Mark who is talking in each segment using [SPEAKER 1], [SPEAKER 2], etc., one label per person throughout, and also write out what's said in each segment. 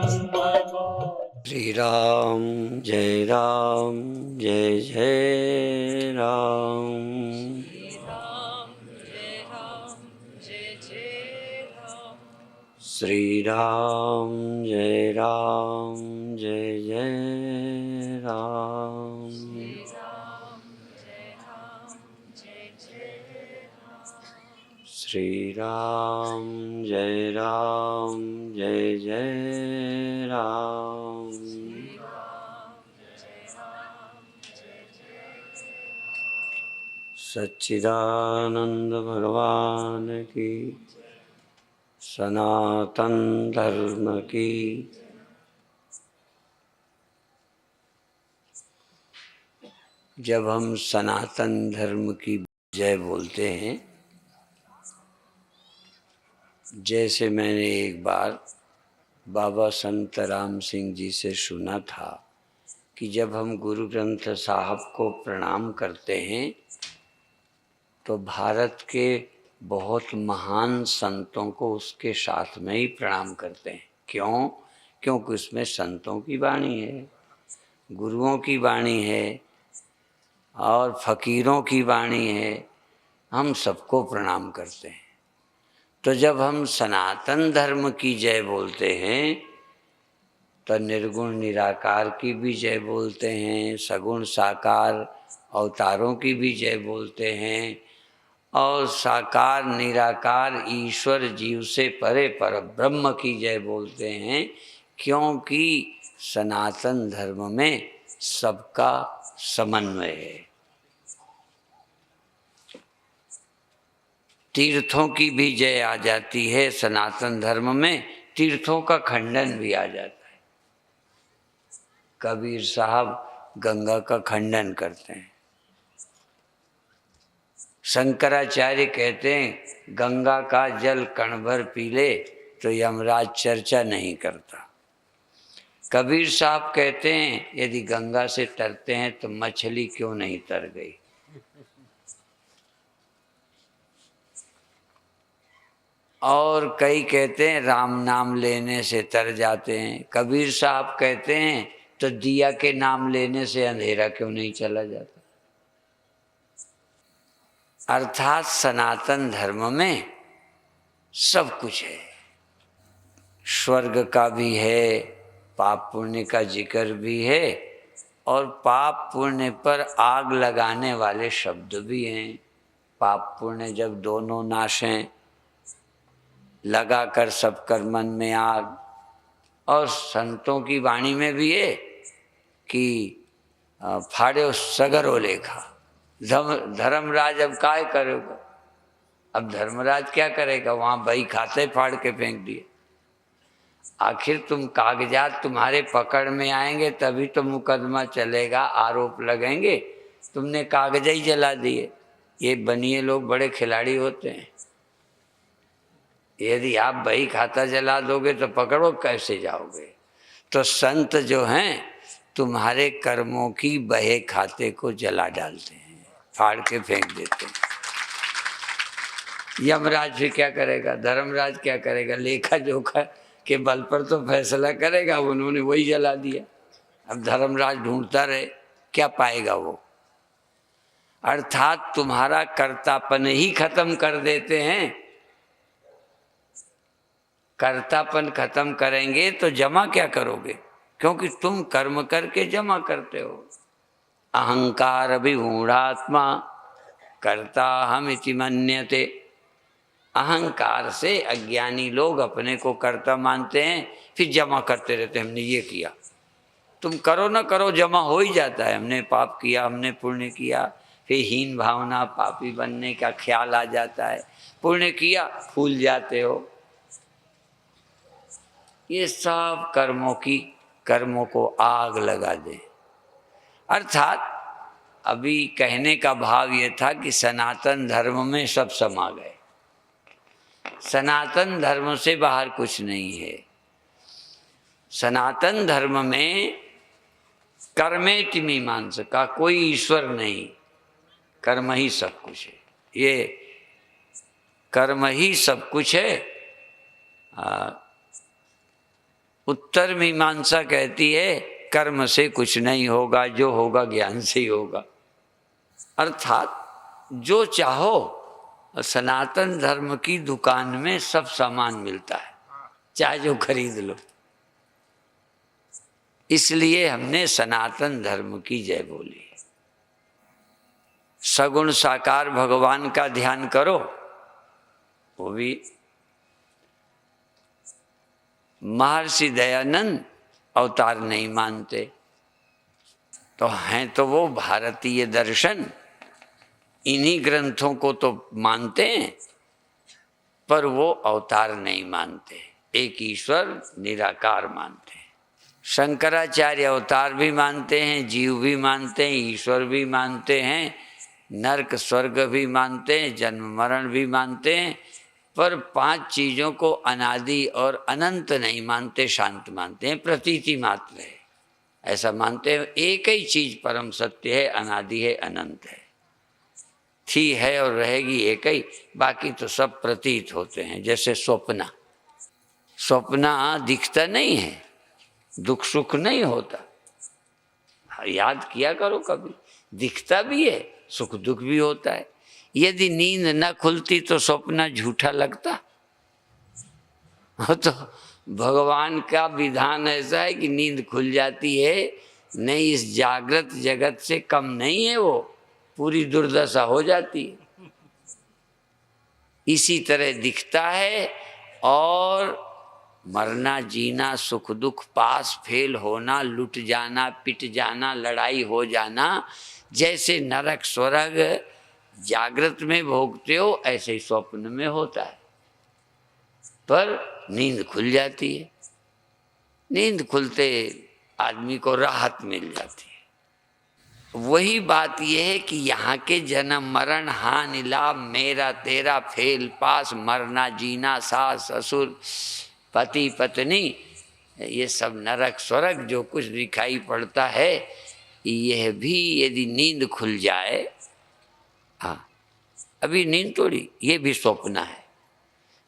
[SPEAKER 1] श्री राम जय जय राम। श्री राम जय जय राम। श्री राम जय जय राम। सच्चिदानंद भगवान की, सनातन धर्म की। जब हम सनातन धर्म की जय बोलते हैं, जैसे मैंने एक बार बाबा संत राम सिंह जी से सुना था कि जब हम गुरु ग्रंथ साहब को प्रणाम करते हैं तो भारत के बहुत महान संतों को उसके साथ में ही प्रणाम करते हैं। क्यों? क्योंकि उसमें संतों की वाणी है, गुरुओं की वाणी है और फकीरों की वाणी है। हम सबको प्रणाम करते हैं। तो जब हम सनातन धर्म की जय बोलते हैं तो निर्गुण निराकार की भी जय बोलते हैं, सगुण साकार अवतारों की भी जय बोलते हैं और साकार निराकार ईश्वर जीव से परे पर ब्रह्म की जय बोलते हैं। क्योंकि सनातन धर्म में सबका समन्वय है। तीर्थों की भी जय आ जाती है सनातन धर्म में, तीर्थों का खंडन भी आ जाता है। कबीर साहब गंगा का खंडन करते हैं। शंकराचार्य कहते हैं गंगा का जल कण भर पी ले तो यमराज चर्चा नहीं करता। कबीर साहब कहते हैं यदि गंगा से तरते हैं तो मछली क्यों नहीं तर गई। और कई कहते हैं राम नाम लेने से तर जाते हैं। कबीर साहब कहते हैं तो दिया के नाम लेने से अंधेरा क्यों नहीं चला जाता। अर्थात सनातन धर्म में सब कुछ है। स्वर्ग का भी है, पाप पुण्य का जिक्र भी है और पाप पुण्य पर आग लगाने वाले शब्द भी हैं। पाप पुण्य जब दोनों नाशें, लगा कर सब कर मन में आग। और संतों की वाणी में भी है कि फाड़ो सगरो लेखा। धर्मराज अब काय करेगा। अब धर्मराज क्या करेगा, वहां बही खाते फाड़ के फेंक दिए। आखिर तुम कागजात तुम्हारे पकड़ में आएंगे तभी तो मुकदमा चलेगा, आरोप लगेंगे। तुमने कागज ही जला दिए। ये बनिए लोग बड़े खिलाड़ी होते हैं। यदि आप बही खाता जला दोगे तो पकड़ो कैसे जाओगे। तो संत जो हैं तुम्हारे कर्मों की बहे खाते को जला डालते हैं, फाड़ के फेंक देते हैं। यमराज भी क्या करेगा, धर्मराज क्या करेगा, लेखा जोखा के बल पर तो फैसला करेगा। उन्होंने वही जला दिया। अब धर्मराज ढूंढता रहे, क्या पाएगा वो। अर्थात तुम्हारा कर्तापन ही खत्म कर देते हैं। कर्तापन खत्म करेंगे तो जमा क्या करोगे, क्योंकि तुम कर्म करके जमा करते हो। अहंकार विमूढ़ात्मा कर्ता हम इति मन्यते। अहंकार से अज्ञानी लोग अपने को कर्ता मानते हैं, फिर जमा करते रहते हैं हमने ये किया। तुम करो ना करो जमा हो ही जाता है। हमने पाप किया, हमने पुण्य किया, फिर हीन भावना, पापी बनने का ख्याल आ जाता है। पुण्य किया, भूल जाते हो। ये सब कर्मों को आग लगा दे। अर्थात अभी कहने का भाव ये था कि सनातन धर्म में सब समा गए। सनातन धर्म से बाहर कुछ नहीं है। सनातन धर्म में कर्मेति मीमांसा का कोई ईश्वर नहीं, कर्म ही सब कुछ है। ये कर्म ही सब कुछ है। उत्तर मीमांसा कहती है कर्म से कुछ नहीं होगा, जो होगा ज्ञान से ही होगा। अर्थात जो चाहो, सनातन धर्म की दुकान में सब सामान मिलता है, चाहे जो खरीद लो। इसलिए हमने सनातन धर्म की जय बोली। सगुण साकार भगवान का ध्यान करो, वो भी महर्षि दयानंद अवतार नहीं मानते, तो हैं तो वो भारतीय दर्शन, इन्हीं ग्रंथों को तो मानते हैं, पर वो अवतार नहीं मानते, एक ईश्वर निराकार मानते हैं। शंकराचार्य अवतार भी मानते हैं, जीव भी मानते हैं, ईश्वर भी मानते हैं, नरक स्वर्ग भी मानते हैं, जन्म मरण भी मानते हैं, पर 5 चीज़ों को अनादि और अनंत नहीं मानते, शांत मानते हैं, प्रतीति मात्र है ऐसा मानते हैं। एक ही चीज़ परम सत्य है, अनादि है, अनंत है, थी है और रहेगी एक ही, बाकी तो सब प्रतीत होते हैं। जैसे स्वप्न, स्वप्न दिखता नहीं है, दुख सुख नहीं होता, याद किया करो कभी, दिखता भी है, सुख दुख भी होता है। यदि नींद न खुलती तो स्वप्न झूठा लगता। तो भगवान का विधान ऐसा है कि नींद खुल जाती है, नहीं इस जागृत जगत से कम नहीं है, वो पूरी दुर्दशा हो जाती है। इसी तरह दिखता है, और मरना जीना, सुख दुख, पास फेल होना, लुट जाना, पिट जाना, लड़ाई हो जाना, जैसे नरक स्वर्ग जागृत में भोगते हो, ऐसे ही स्वप्न में होता है। पर नींद खुल जाती है, नींद खुलते आदमी को राहत मिल जाती है। वही बात यह है कि यहाँ के जन्म मरण, हानि लाभ, मेरा तेरा, फेल पास, मरना जीना, सास ससुर, पति पत्नी, ये सब नरक स्वर्ग जो कुछ दिखाई पड़ता है, यह भी यदि नींद खुल जाए, हाँ अभी नींद थोड़ी, ये भी स्वप्न है।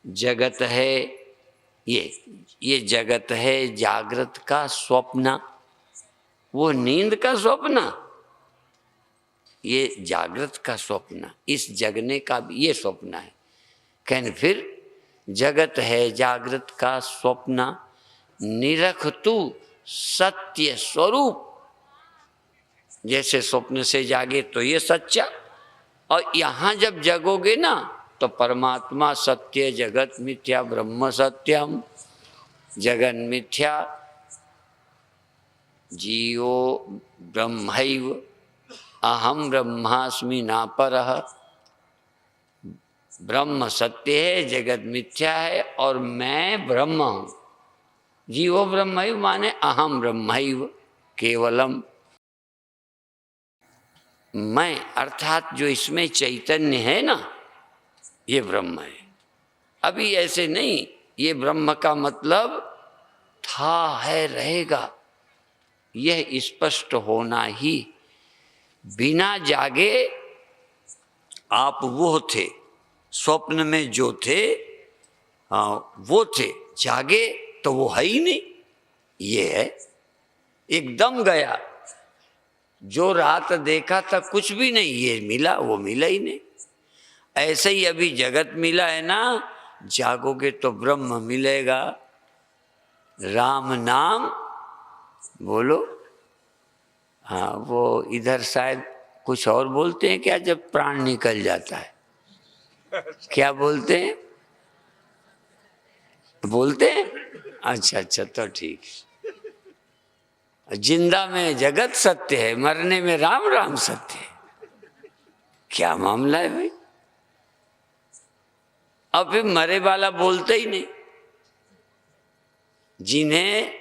[SPEAKER 1] जगत है ये जगत है जागृत का स्वप्न, वो नींद का स्वप्न, ये जागृत का स्वप्न, इस जगने का भी ये स्वप्न है। कहने फिर जगत है जागृत का स्वप्न, निरख तू सत्य स्वरूप। जैसे स्वप्न से जागे तो ये सच्चा, और यहाँ जब जगोगे ना तो परमात्मा सत्य, जगत मिथ्या, ब्रह्म सत्यम, जगन मिथ्या, जीवो ब्रह्मैव, अहम ब्रह्मास्मि न परः। ब्रह्म सत्य है, जगत मिथ्या है, और मैं ब्रह्म हूँ। जीवो ब्रह्मैव माने अहम ब्रह्मैव केवलम, मैं अर्थात जो इसमें चैतन्य है ना, ये ब्रह्म है। अभी ऐसे नहीं, ये ब्रह्म का मतलब था है रहेगा, यह स्पष्ट होना ही। बिना जागे आप वो थे, स्वप्न में जो थे हाँ वो थे, जागे तो वो है ही नहीं, ये है एकदम गया। जो रात देखा था कुछ भी नहीं, ये मिला वो मिला ही नहीं। ऐसे ही अभी जगत मिला है ना, जागोगे तो ब्रह्म मिलेगा। राम नाम बोलो, हाँ वो इधर शायद कुछ और बोलते हैं क्या, जब प्राण निकल जाता है क्या बोलते हैं, बोलते हैं? अच्छा अच्छा, तो ठीक। जिंदा में जगत सत्य है, मरने में राम राम सत्य है। क्या मामला है भाई? अब फिर मरे वाला बोलते ही नहीं। जिन्हें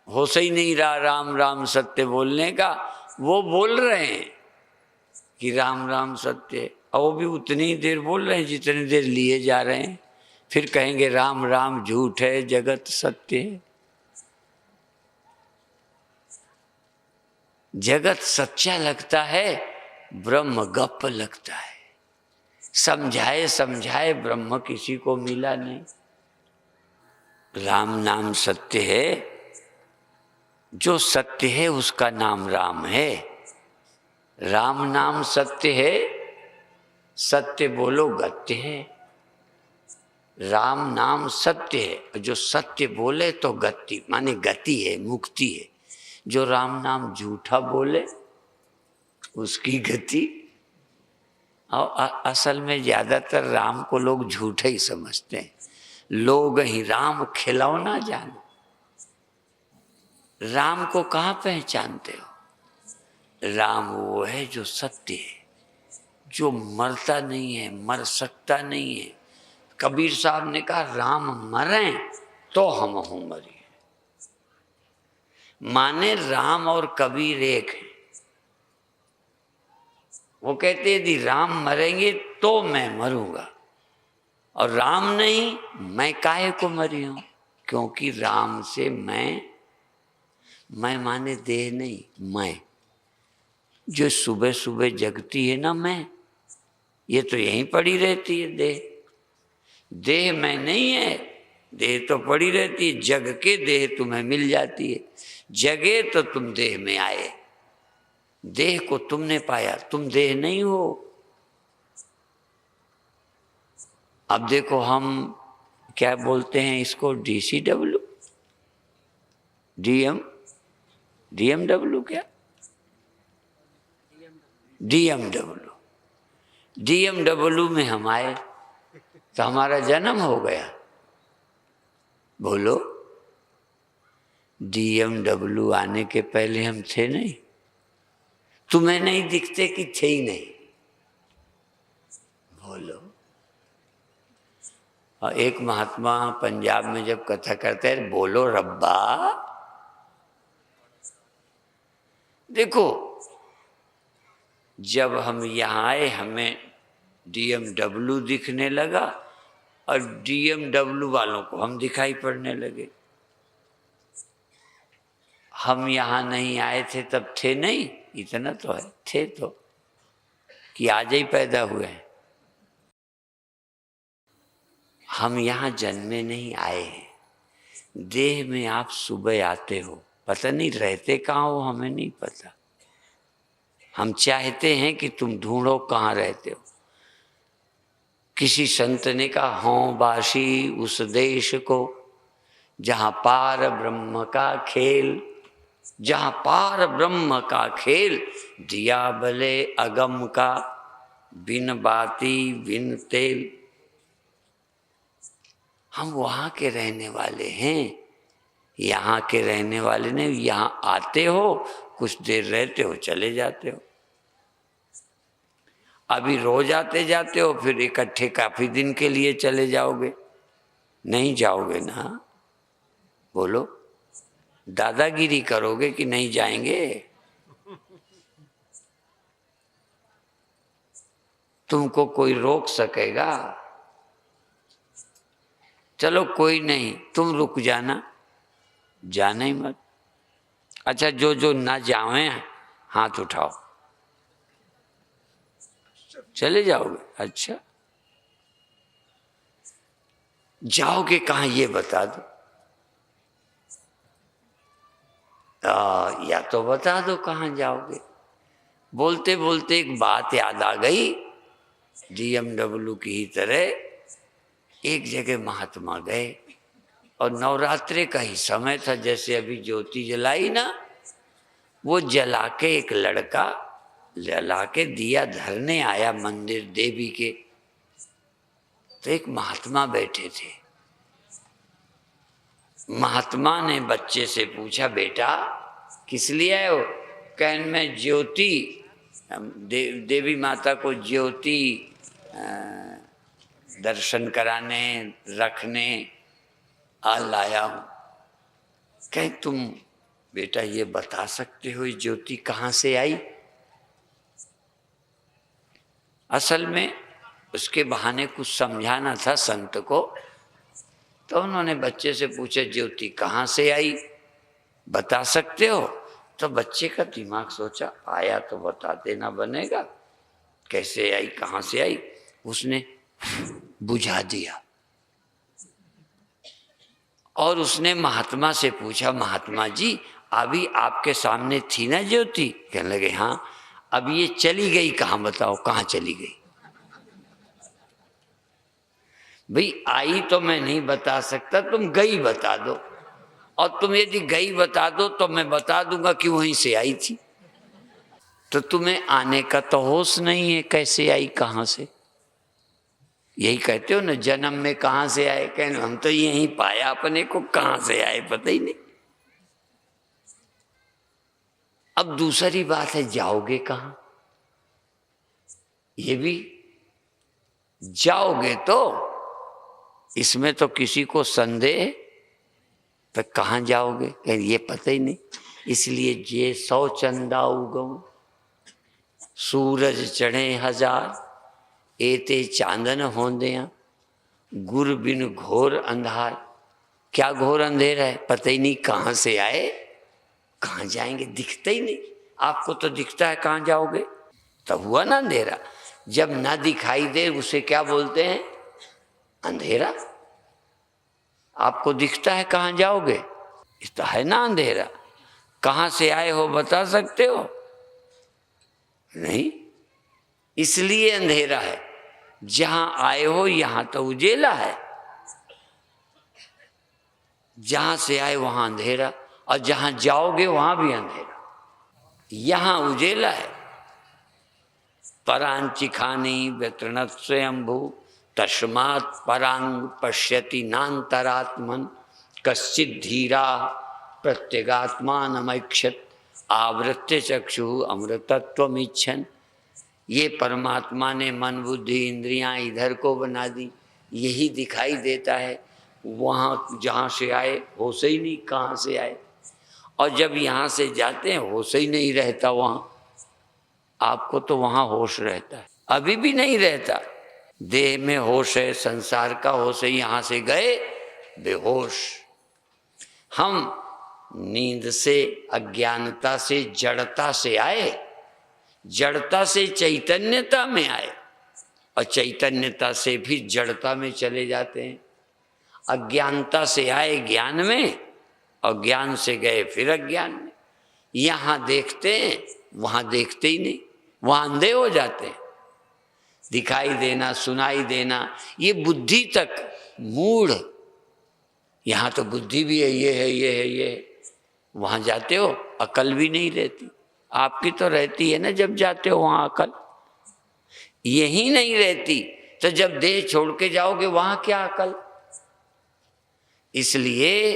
[SPEAKER 1] होश ही नहीं रहा राम राम सत्य बोलने का, वो बोल रहे हैं कि राम राम सत्य है, और वो भी उतनी ही देर बोल रहे हैं जितनी देर लिए जा रहे हैं। फिर कहेंगे राम राम झूठ है, जगत सत्य है। जगत सच्चा लगता है, ब्रह्म गप लगता है। समझाए समझाए ब्रह्म किसी को मिला नहीं। राम नाम सत्य है, जो सत्य है उसका नाम राम है। राम नाम सत्य है, सत्य बोलो गत्य है। राम नाम सत्य है, जो सत्य बोले तो गति माने गति है, मुक्ति है। जो राम नाम झूठा बोले उसकी गति। और असल में ज्यादातर राम को लोग झूठे ही समझते हैं। लोग ही राम खिलौना जानो, राम को कहाँ पहचानते हो? राम वो है जो सत्य है, जो मरता नहीं है, मर सकता नहीं है। कबीर साहब ने कहा राम मरे तो हम हूं मरिए। माने राम और कबीर एक है। वो कहते यदि राम मरेंगे तो मैं मरूंगा, और राम नहीं, मैं काहे को मरी हूं? क्योंकि राम से मैं माने देह नहीं, मैं जो सुबह सुबह जगती है ना, मैं ये तो यहीं पड़ी रहती है। देह मैं नहीं है, देह तो पड़ी रहती है। जग के देह तुम्हें मिल जाती है, जगे तो तुम देह में आए। देह को तुमने पाया, तुम देह नहीं हो। अब देखो हम क्या बोलते हैं इसको, DCW, DMW, क्या DMW में हम आए तो हमारा जन्म हो गया। बोलो, DMW आने के पहले हम थे नहीं? तुम्हें नहीं दिखते कि थे ही नहीं? बोलो। और एक महात्मा पंजाब में जब कथा करते हैं, बोलो रब्बा। देखो, जब हम यहाँ आए हमें DMW दिखने लगा, और DMW वालों को हम दिखाई पड़ने लगे। हम यहाँ नहीं आए थे तब थे नहीं, इतना तो है, थे तो कि आज ही पैदा हुए हैं। हम यहाँ जन्मे नहीं आए हैं। देह में आप सुबह आते हो, पता नहीं रहते कहाँ हो, हमें नहीं पता। हम चाहते हैं कि तुम ढूंढो कहाँ रहते हो। किसी संत ने कहा, हों बासी उस देश को जहाँ पार ब्रह्म का खेल, जहाँ पार ब्रह्म का खेल, दिया भले अगम का बिन बाती बिन तेल। हम वहाँ के रहने वाले हैं, यहाँ के रहने वाले नहीं। यहाँ आते हो, कुछ देर रहते हो, चले जाते हो। अभी रोज आते जाते हो, फिर इकट्ठे काफी दिन के लिए चले जाओगे? नहीं जाओगे ना। बोलो, दादागिरी करोगे कि नहीं जाएंगे? तुमको कोई रोक सकेगा? चलो कोई नहीं, तुम रुक जाना, जाना ही मत। अच्छा, जो जो ना जावे हाथ उठाओ, चले जाओगे? अच्छा, जाओगे कहाँ ये बता दो। या तो बता दो कहाँ जाओगे। बोलते बोलते एक बात याद आ गई। DMW की ही तरह एक जगह महात्मा गए, और नवरात्रे का ही समय था। जैसे अभी ज्योति जलाई ना, वो जला के एक लड़का जला के दिया धरने आया मंदिर देवी के। तो एक महात्मा बैठे थे। महात्मा ने बच्चे से पूछा, बेटा किस लिए आए हो? कहन में ज्योति, देवी माता को ज्योति दर्शन कराने रखने आ लाया हूं। कहीं तुम बेटा ये बता सकते हो ये ज्योति कहाँ से आई? असल में उसके बहाने कुछ समझाना था संत को। तो उन्होंने बच्चे से पूछा, ज्योति कहाँ से आई, बता सकते हो? तो बच्चे का दिमाग सोचा, आया तो बता देना बनेगा, कैसे आई, कहाँ से आई? उसने बुझा दिया। और उसने महात्मा से पूछा, महात्मा जी अभी आपके सामने थी ना ज्योति? कहने लगे हाँ। अब ये चली गई कहाँ, बताओ कहाँ चली गई? भाई आई तो मैं नहीं बता सकता, तुम गई बता दो, और तुम यदि गई बता दो तो मैं बता दूंगा कि वहीं से आई थी। तो तुम्हें आने का तो होश नहीं है, कैसे आई कहाँ से? यही कहते हो ना, जन्म में कहाँ से आए? कहने हम तो यहीं पाया अपने को, कहाँ से आए पता ही नहीं। अब दूसरी बात है, जाओगे कहाँ? ये भी जाओगे तो इसमें तो किसी को संदेह, तो कहाँ जाओगे? ये पता ही नहीं। इसलिए जे 100 चंदा उगम, सूरज चढ़े 1000, एते चांदन होंदिया, गुर बिन घोर अंधार। क्या घोर अंधेरा है? पता ही नहीं कहाँ से आए कहाँ जाएंगे, दिखता ही नहीं। आपको तो दिखता है, कहाँ जाओगे? तब हुआ ना अंधेरा। जब ना दिखाई दे उसे क्या बोलते हैं? अंधेरा। आपको दिखता है, कहाँ जाओगे? इसका है ना अंधेरा। कहाँ से आए हो बता सकते हो? नहीं, इसलिए अंधेरा है। जहां आए हो यहां तो उजेला है, जहां से आए वहां अंधेरा, और जहां जाओगे वहां भी अंधेरा। यहां उजेला है। परांचिखानी व्यतृणत स्वयंभू, तस्मात् परांग पश्यति नान्तरात्मन, कश्चित् धीरा प्रत्यगात्मानमैक्षत, आवृत्य चक्षु अमृतत्वमिच्छन्। ये परमात्मा ने मन बुद्धि इंद्रियां इधर को बना दी, यही दिखाई देता है। वहाँ जहाँ से आए होश ही नहीं कहाँ से आए, और जब यहाँ से जाते हैं होश ही नहीं रहता वहाँ। आपको तो वहाँ होश रहता है, अभी भी नहीं रहता। देह में होश है, संसार का होश है, यहाँ से गए बेहोश। हम नींद से, अज्ञानता से, जड़ता से आए, जड़ता से चैतन्यता में आए, और चैतन्यता से भी जड़ता में चले जाते हैं। अज्ञानता से आए ज्ञान में, और ज्ञान से गए फिर अज्ञान में। यहाँ देखते हैं वहाँ देखते ही नहीं, वहाँ अंधे हो जाते हैं। दिखाई देना, सुनाई देना, ये बुद्धि तक मूढ़। यहाँ तो बुद्धि भी है, ये है, ये है, ये है। वहाँ जाते हो अकल भी नहीं रहती। आपकी तो रहती है ना, जब जाते हो वहाँ अकल। यही नहीं रहती तो जब देह छोड़ के जाओगे वहाँ क्या अकल? इसलिए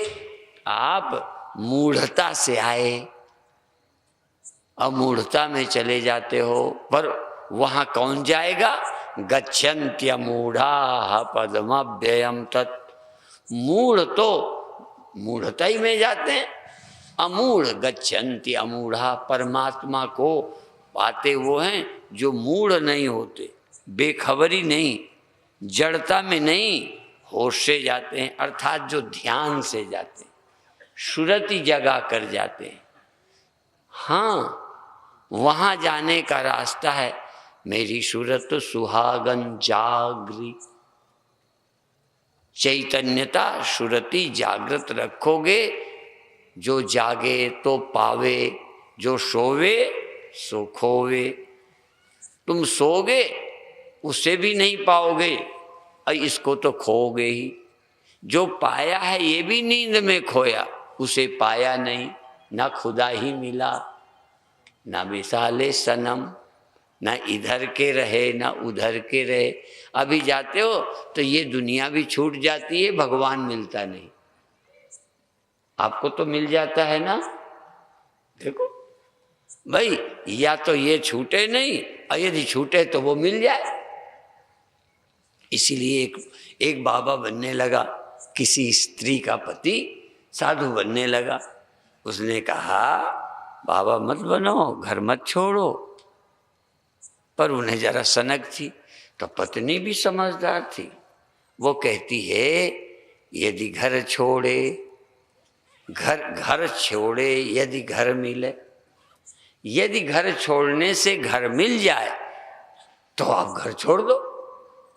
[SPEAKER 1] आप मूढ़ता से आए, अमूढ़ता में चले जाते हो। पर वहाँ कौन जाएगा? गच्छन्त्यमूढ़ाः पदमव्ययम् तत्। मूढ़ तो मूढ़ता ही में जाते हैं, अमूढ़ गच्छन्ति अमूढ़ा। परमात्मा को पाते वो हैं जो मूढ़ नहीं होते, बेखबरी नहीं, जड़ता में नहीं, होश से जाते हैं। अर्थात जो ध्यान से जाते हैं, सुरति जगा कर जाते हैं। हाँ, वहाँ जाने का रास्ता है। मेरी सूरत सुहागन जागरी। चैतन्यता सुरति जागृत रखोगे, जो जागे तो पावे, जो सोवे सो खोवे। तुम सोगे उसे भी नहीं पाओगे, और इसको तो खोगे ही। जो पाया है ये भी नींद में खोया, उसे पाया नहीं। ना खुदा ही मिला, ना मिसाले सनम, ना इधर के रहे ना उधर के रहे। अभी जाते हो तो ये दुनिया भी छूट जाती है, भगवान मिलता नहीं। आपको तो मिल जाता है ना। देखो भाई, या तो ये छूटे नहीं, और यदि छूटे तो वो मिल जाए। इसीलिए एक बाबा बनने लगा, किसी स्त्री का पति साधु बनने लगा। उसने कहा बाबा मत बनो, घर मत छोड़ो। पर उन्हें जरा सनक थी, तो पत्नी भी समझदार थी। वो कहती है यदि घर छोड़े, घर छोड़े यदि घर मिले, यदि घर छोड़ने से घर मिल जाए तो आप घर छोड़ दो।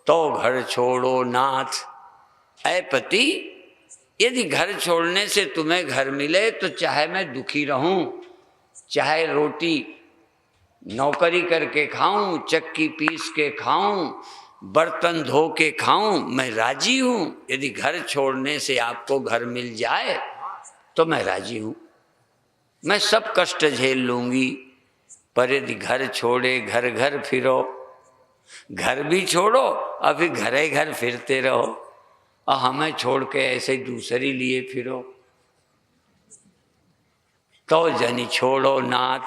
[SPEAKER 1] तो घर छोड़ो नाथ, ऐ पति यदि घर छोड़ने से तुम्हें घर मिले तो चाहे मैं दुखी रहूं, चाहे रोटी नौकरी करके खाऊं, चक्की पीस के खाऊं, बर्तन धो के खाऊं, मैं राजी हूं। यदि घर छोड़ने से आपको घर मिल जाए तो मैं राजी हूं, मैं सब कष्ट झेल लूंगी। पर यदि घर छोड़े घर घर फिरो, घर भी छोड़ो और फिर घरे घर फिरते रहो और हमें छोड़ के ऐसे दूसरी लिए फिरो, तो जनी छोड़ो नाथ,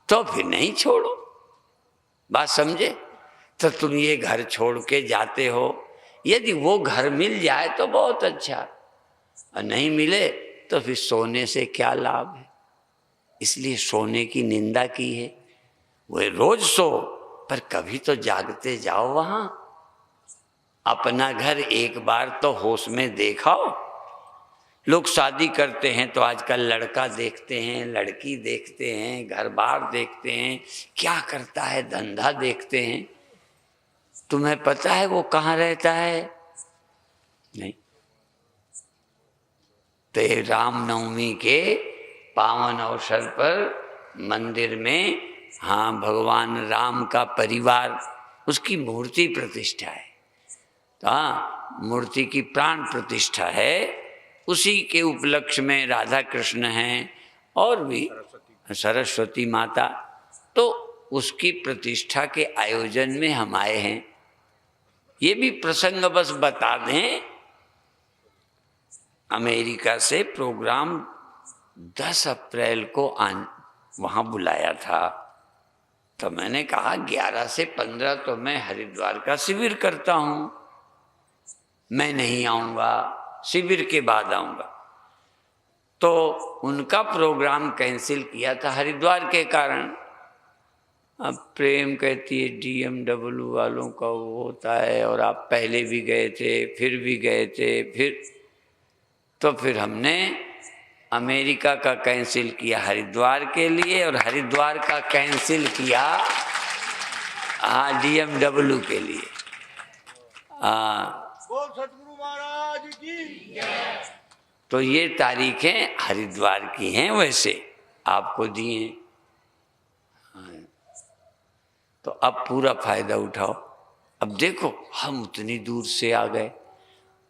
[SPEAKER 1] तो फिर नहीं छोड़ो। बात समझे? तो तुम ये घर छोड़ के जाते हो, यदि वो घर मिल जाए तो बहुत अच्छा, और नहीं मिले तो फिर सोने से क्या लाभ है। इसलिए सोने की निंदा की है। वो रोज सो, पर कभी तो जागते जाओ वहां। अपना घर एक बार तो होश में देखाओ। लोग शादी करते हैं तो आजकल लड़का देखते हैं, लड़की देखते हैं, घर बार देखते हैं, क्या करता है धंधा देखते हैं। तुम्हें पता है वो कहाँ रहता है? नहीं। तो रामनवमी के पावन अवसर पर मंदिर में, हाँ, भगवान राम का परिवार, उसकी मूर्ति प्रतिष्ठा है। तो हाँ, मूर्ति की प्राण प्रतिष्ठा है। उसी के उपलक्ष्य में राधा कृष्ण हैं और भी सरस्वती माता। तो उसकी प्रतिष्ठा के आयोजन में हम आए हैं। ये भी प्रसंग बस बता दें, अमेरिका से प्रोग्राम 10 अप्रैल को वहाँ बुलाया था। तो मैंने कहा 11 से 15 तो मैं हरिद्वार का शिविर करता हूँ, मैं नहीं आऊँगा, शिविर के बाद आऊँगा। तो उनका प्रोग्राम कैंसिल किया था हरिद्वार के कारण। अब प्रेम कहती है DMW वालों का वो होता है, और आप पहले भी गए थे, फिर भी गए थे, फिर हमने अमेरिका का कैंसिल किया हरिद्वार के लिए, और हरिद्वार का कैंसिल किया DMW के लिए।
[SPEAKER 2] बोल सतगुरु महाराज की।
[SPEAKER 1] तो ये तारीखें हरिद्वार की हैं, वैसे आपको दिए। तो अब पूरा फायदा उठाओ। अब देखो हम उतनी दूर से आ गए,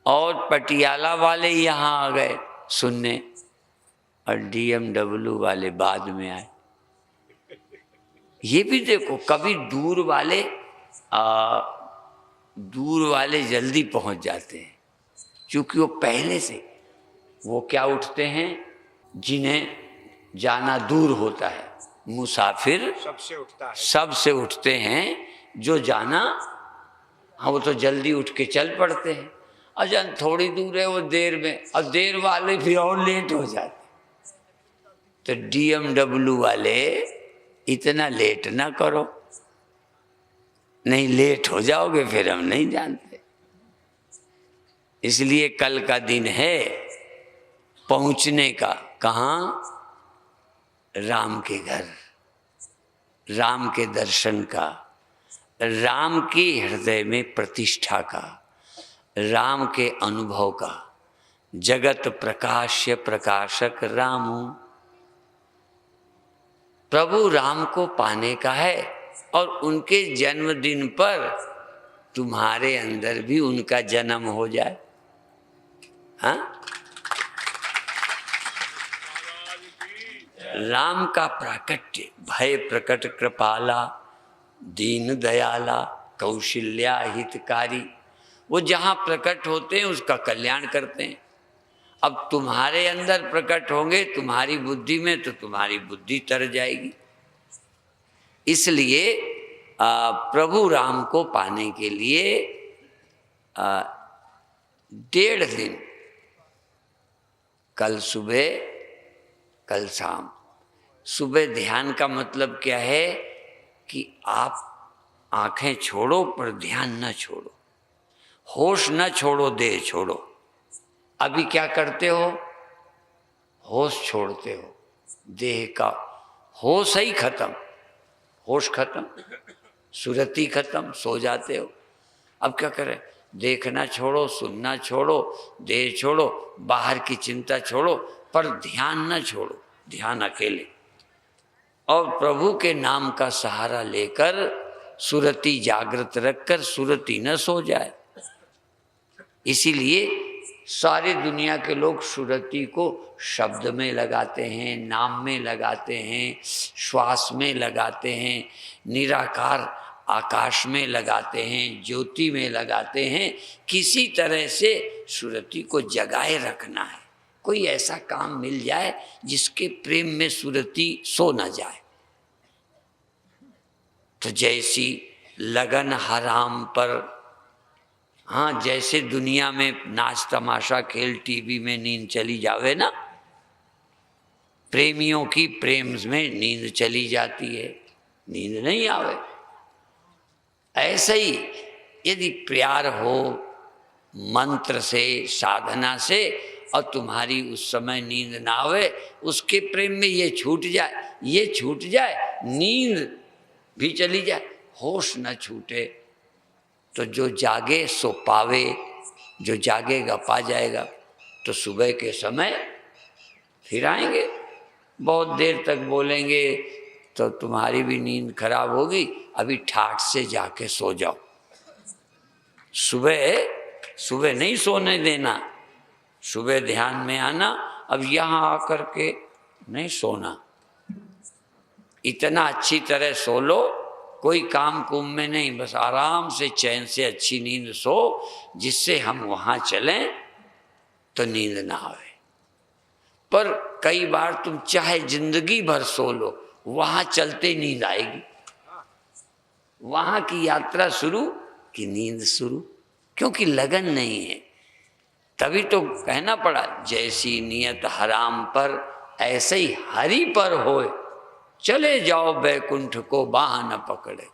[SPEAKER 1] और पटियाला वाले यहाँ आ गए सुनने, और DMW वाले बाद में आए। ये भी देखो, कभी दूर वाले जल्दी पहुंच जाते हैं, क्योंकि वो पहले से वो क्या उठते हैं, जिन्हें जाना दूर होता है, मुसाफिर सबसे उठते हैं। जो जाना, हाँ, वो तो जल्दी उठ के चल पड़ते हैं, और जब थोड़ी दूर है वो देर में, और देर वाले भी और लेट हो जाते। तो DMW वाले इतना लेट ना करो, नहीं लेट हो जाओगे फिर हम नहीं जानते। इसलिए कल का दिन है पहुंचने का, कहाँ? राम के घर, राम के दर्शन का, राम की हृदय में प्रतिष्ठा का, राम के अनुभव का। जगत प्रकाश्य प्रकाशक राम, प्रभु राम को पाने का है। और उनके जन्मदिन पर तुम्हारे अंदर भी उनका जन्म हो जाए। हाँ, राम का प्राकट्य, भय प्रकट कृपाला, दीन दयाला, कौशल्या हितकारी, वो जहाँ प्रकट होते हैं उसका कल्याण करते हैं। अब तुम्हारे अंदर प्रकट होंगे तुम्हारी बुद्धि में, तो तुम्हारी बुद्धि तर जाएगी। इसलिए प्रभु राम को पाने के लिए 1.5 दिन, कल सुबह कल शाम। सुबह ध्यान का मतलब क्या है कि आप आंखें छोड़ो पर ध्यान न छोड़ो, होश न छोड़ो, देह छोड़ो। अभी क्या करते हो? होश छोड़ते हो, देह का होश ही खत्म, होश खत्म, सुरती खत्म, सो जाते हो। अब क्या करें? देखना छोड़ो, सुनना छोड़ो, देह छोड़ो, बाहर की चिंता छोड़ो, पर ध्यान न छोड़ो, ध्यान अकेले। और प्रभु के नाम का सहारा लेकर सुरति जागृत रखकर सुरति न सो जाए। इसीलिए सारे दुनिया के लोग सुरति को शब्द में लगाते हैं, नाम में लगाते हैं, श्वास में लगाते हैं, निराकार आकाश में लगाते हैं, ज्योति में लगाते हैं। किसी तरह से सुरति को जगाए रखना है। कोई ऐसा काम मिल जाए जिसके प्रेम में सुरति सो न जाए। तो जैसी लगन हराम पर, हाँ, जैसे दुनिया में नाच तमाशा खेल टीवी में नींद चली जावे ना, प्रेमियों की प्रेम में नींद चली जाती है, नींद नहीं आवे। ऐसे ही यदि प्यार हो मंत्र से, साधना से, और तुम्हारी उस समय नींद ना आवे, उसके प्रेम में ये छूट जाए, ये छूट जाए, नींद भी चली जाए, होश न छूटे, तो जो जागे सो पावे, जो जागेगा पा जाएगा। तो सुबह के समय फिर आएंगे, बहुत देर तक बोलेंगे तो तुम्हारी भी नींद खराब होगी। अभी ठाठ से जाके सो जाओ। सुबह नहीं सोने देना, सुबह ध्यान में आना। अब यहाँ आकर के नहीं सोना, इतना अच्छी तरह सो लो, कोई काम कुम में नहीं, बस आराम से चैन से अच्छी नींद सो, जिससे हम वहाँ चलें तो नींद ना आवे। पर कई बार तुम चाहे जिंदगी भर सो लो, वहाँ चलते नींद आएगी। वहाँ की यात्रा शुरू कि नींद शुरू, क्योंकि लगन नहीं है। तभी तो कहना पड़ा, जैसी नियत हराम पर ऐसे ही हरि पर होए, चले जाओ बैकुंठ को बाह न पकड़े।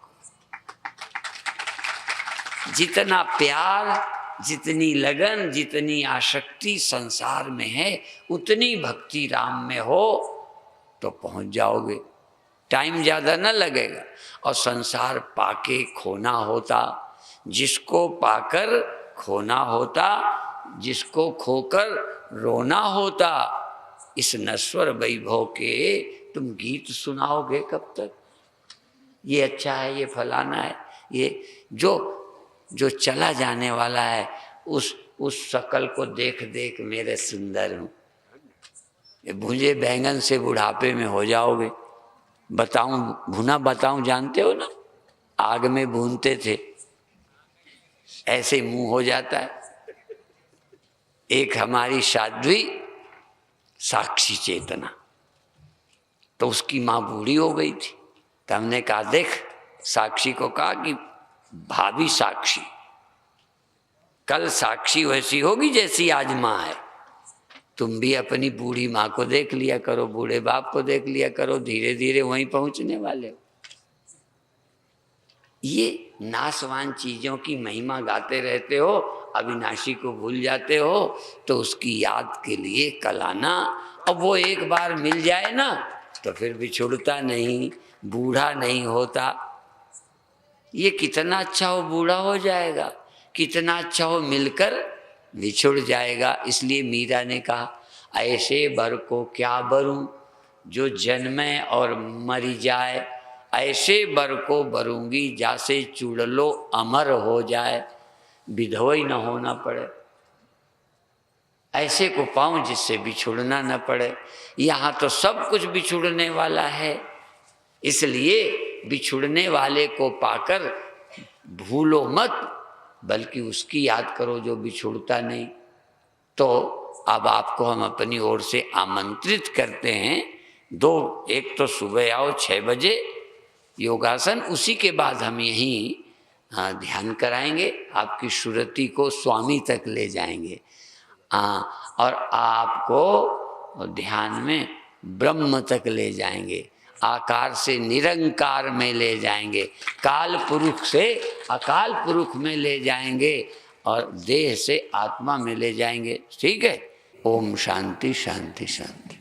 [SPEAKER 1] जितना प्यार, जितनी लगन, जितनी आसक्ति संसार में है, उतनी भक्ति राम में हो तो पहुंच जाओगे। टाइम ज़्यादा न लगेगा। और संसार पाके खोना होता, जिसको पाकर खोना होता, जिसको खोकर रोना होता। इस नश्वर वैभव के तुम गीत सुनाओगे कब तक? ये अच्छा है, ये फलाना है, ये जो चला जाने वाला है, उस शकल को देख देख मेरे सुंदर हूँ। ये भुंजे बैंगन से बुढ़ापे में हो जाओगे। बताऊं, भुना बताऊं, जानते हो ना, आग में भूनते थे, ऐसे मुंह हो जाता है। एक हमारी साध्वी साक्षी चेतना, तो उसकी माँ बूढ़ी हो गई थी। तो हमने कहा, देख, साक्षी को कहा कि भाभी साक्षी, कल साक्षी वैसी होगी जैसी आज माँ है। तुम भी अपनी बूढ़ी माँ को देख लिया करो, बूढ़े बाप को देख लिया करो, धीरे धीरे वहीं पहुंचने वाले हो। ये नाशवान चीजों की महिमा गाते रहते हो, अविनाशी को भूल जाते हो। तो उसकी याद के लिए कल आना। अब वो एक बार मिल जाए ना तो फिर बिछुड़ता नहीं, बूढ़ा नहीं होता। ये कितना अच्छा हो बूढ़ा हो जाएगा, कितना अच्छा हो मिलकर बिछुड़ जाएगा। इसलिए मीरा ने कहा, ऐसे बर को क्या बरूं जो जन्मे और मरी जाए, ऐसे बर को बरूंगी जासे चूड़लो अमर हो जाए, विधवई न होना पड़े। ऐसे को पाऊं जिससे बिछुड़ना न पड़े। यहाँ तो सब कुछ बिछुड़ने वाला है, इसलिए बिछुड़ने वाले को पाकर भूलो मत, बल्कि उसकी याद करो जो बिछुड़ता नहीं। तो अब आपको हम अपनी ओर से आमंत्रित करते हैं, दो, एक तो सुबह आओ 6 बजे योगासन, उसी के बाद हम यहीं ध्यान कराएंगे, आपकी सुरति को स्वामी तक ले जाएंगे। और आपको ध्यान में ब्रह्म तक ले जाएंगे, आकार से निरंकार में ले जाएंगे, काल पुरुष से अकाल पुरुष में ले जाएंगे, और देह से आत्मा में ले जाएंगे। ठीक है? ओम शांति शांति शांति।